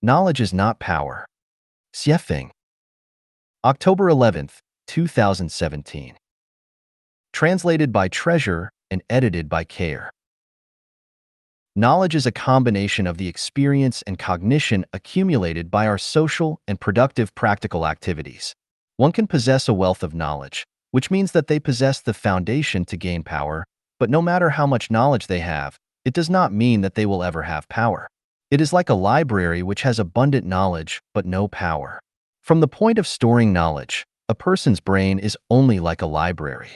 Knowledge is not power. Xiefeng. October 11th, 2017. Translated by Treasure and edited by Care. Knowledge is a combination of the experience and cognition accumulated by our social and productive practical activities. One can possess a wealth of knowledge, which means that they possess the foundation to gain power, but no matter how much knowledge they have, it does not mean that they will ever have power. It is like a library which has abundant knowledge but no power. From the point of storing knowledge, a person's brain is only like a library.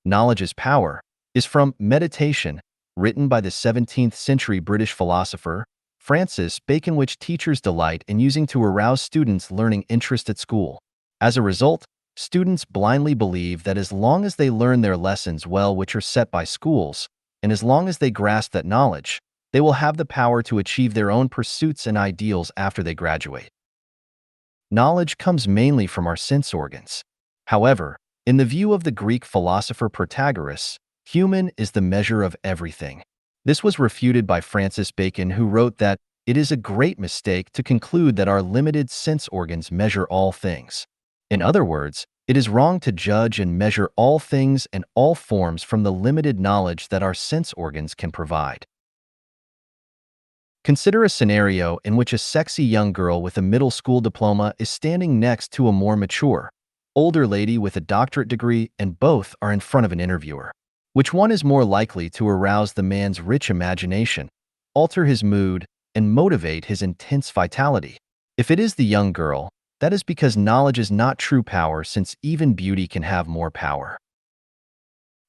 Knowledge is Power is from Meditation, written by the 17th century British philosopher Francis Bacon, which teachers delight in using to arouse students' learning interest at school. As a result, students blindly believe that as long as they learn their lessons well, which are set by schools, and as long as they grasp that knowledge, they will have the power to achieve their own pursuits and ideals after they graduate. Knowledge comes mainly from our sense organs. However, in the view of the Greek philosopher Protagoras, human is the measure of everything. This was refuted by Francis Bacon, who wrote that it is a great mistake to conclude that our limited sense organs measure all things. In other words, it is wrong to judge and measure all things and all forms from the limited knowledge that our sense organs can provide. Consider a scenario in which a sexy young girl with a middle school diploma is standing next to a more mature, older lady with a doctorate degree, and both are in front of an interviewer. Which one is more likely to arouse the man's rich imagination, alter his mood, and motivate his intense vitality? If it is the young girl, that is because knowledge is not true power, since even beauty can have more power.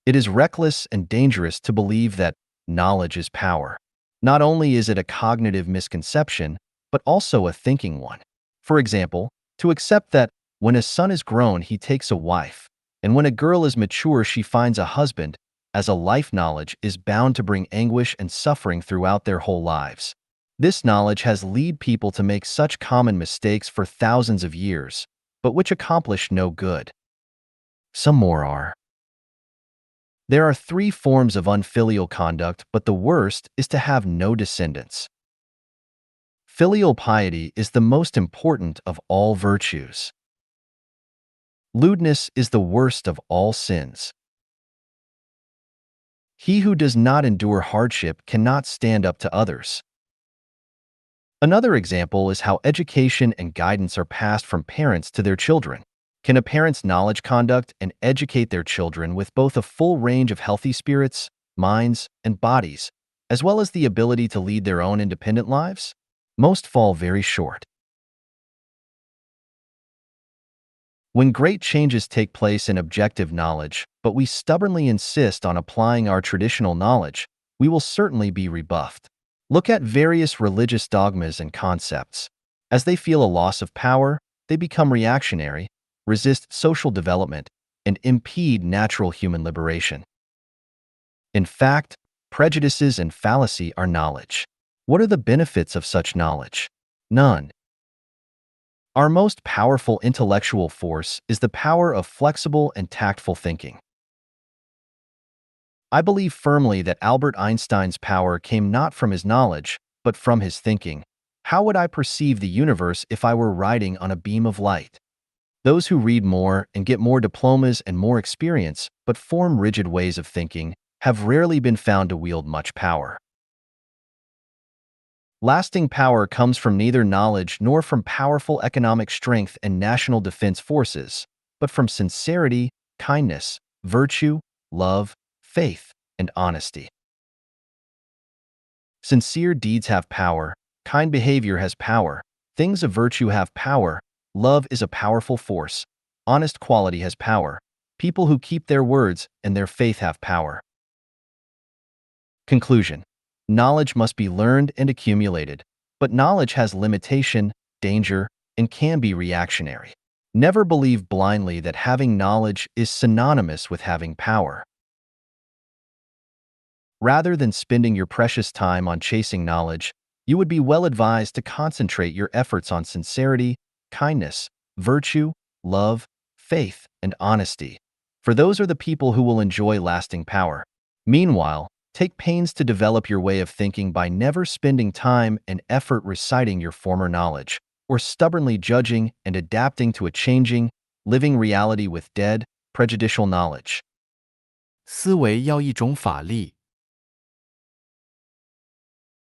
It is reckless and dangerous to believe that knowledge is power. Not only is it a cognitive misconception, but also a thinking one. For example, to accept that when a son is grown, he takes a wife, and when a girl is mature, she finds a husband, as a life knowledge is bound to bring anguish and suffering throughout their whole lives. This knowledge has led people to make such common mistakes for thousands of years, but which accomplish no good. Some more are. There are 3 forms of unfilial conduct, but the worst is to have no descendants. Filial piety is the most important of all virtues. Lewdness is the worst of all sins. He who does not endure hardship cannot stand up to others. Another example is how education and guidance are passed from parents to their children. Can a parent's knowledge conduct and educate their children with both a full range of healthy spirits, minds, and bodies, as well as the ability to lead their own independent lives? Most fall very short. When great changes take place in objective knowledge, but we stubbornly insist on applying our traditional knowledge, we will certainly be rebuffed. Look at various religious dogmas and concepts. As they feel a loss of power, they become reactionary, resist social development, and impede natural human liberation. In fact, prejudices and fallacy are knowledge. What are the benefits of such knowledge? None. Our most powerful intellectual force is the power of flexible and tactful thinking. I believe firmly that Albert Einstein's power came not from his knowledge, but from his thinking. How would I perceive the universe if I were riding on a beam of light? Those who read more and get more diplomas and more experience, but form rigid ways of thinking, have rarely been found to wield much power. Lasting power comes from neither knowledge nor from powerful economic strength and national defense forces, but from sincerity, kindness, virtue, love, faith, and honesty. Sincere deeds have power, kind behavior has power, things of virtue have power, love is a powerful force, honest quality has power, people who keep their words and their faith have power. Conclusion. Knowledge must be learned and accumulated, but knowledge has limitation, danger, and can be reactionary. Never believe blindly that having knowledge is synonymous with having power. Rather than spending your precious time on chasing knowledge, you would be well advised to concentrate your efforts on sincerity, kindness, virtue, love, faith, and honesty, for those are the people who will enjoy lasting power. Meanwhile, Take pains to develop your way of thinking by never spending time and effort reciting your former knowledge, or stubbornly judging and adapting to a changing, living reality with dead, prejudicial knowledge. 思维要一种法力，